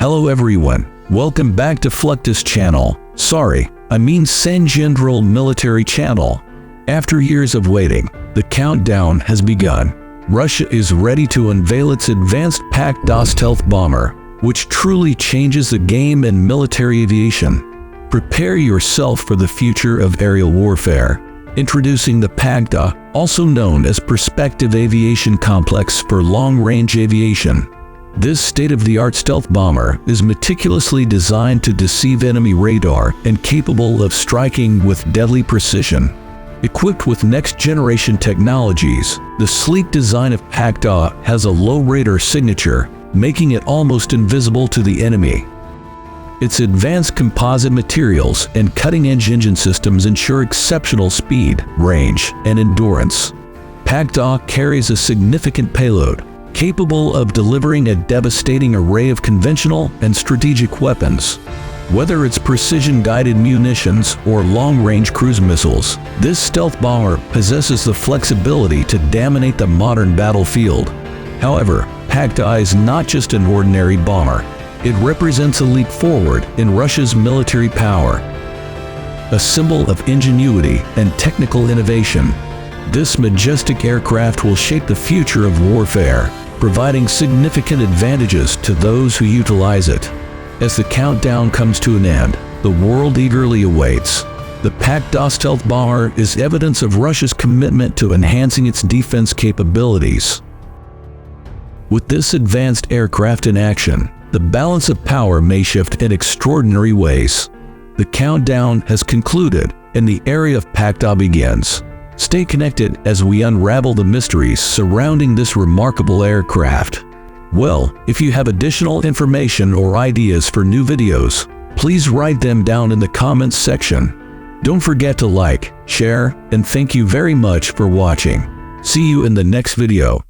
Hello everyone, welcome back to Fluctus channel. Sorry, I mean General Military channel. After years of waiting, the countdown has begun. Russia is ready to unveil its advanced PAK-DA stealth bomber, which truly changes the game in military aviation. Prepare yourself for the future of aerial warfare. Introducing the PAK-DA, also known as Perspective Aviation Complex for long-range aviation. This state-of-the-art stealth bomber is meticulously designed to deceive enemy radar and capable of striking with deadly precision. Equipped with next-generation technologies, the sleek design of PAK-DA has a low radar signature, making it almost invisible to the enemy. Its advanced composite materials and cutting-edge engine systems ensure exceptional speed, range, and endurance. PAK-DA carries a significant payload, capable of delivering a devastating array of conventional and strategic weapons. Whether it's precision-guided munitions or long-range cruise missiles, this stealth bomber possesses the flexibility to dominate the modern battlefield. However, PAK-DA is not just an ordinary bomber. It represents a leap forward in Russia's military power. A symbol of ingenuity and technical innovation, this majestic aircraft will shape the future of warfare, providing significant advantages to those who utilize it. As the countdown comes to an end, the world eagerly awaits. The PAK-DA stealth bomber is evidence of Russia's commitment to enhancing its defense capabilities. With this advanced aircraft in action, the balance of power may shift in extraordinary ways. The countdown has concluded, and the era of PAK-DA begins. Stay connected as we unravel the mysteries surrounding this remarkable aircraft. Well, if you have additional information or ideas for new videos, please write them down in the comments section. Don't forget to like, share, and thank you very much for watching. See you in the next video.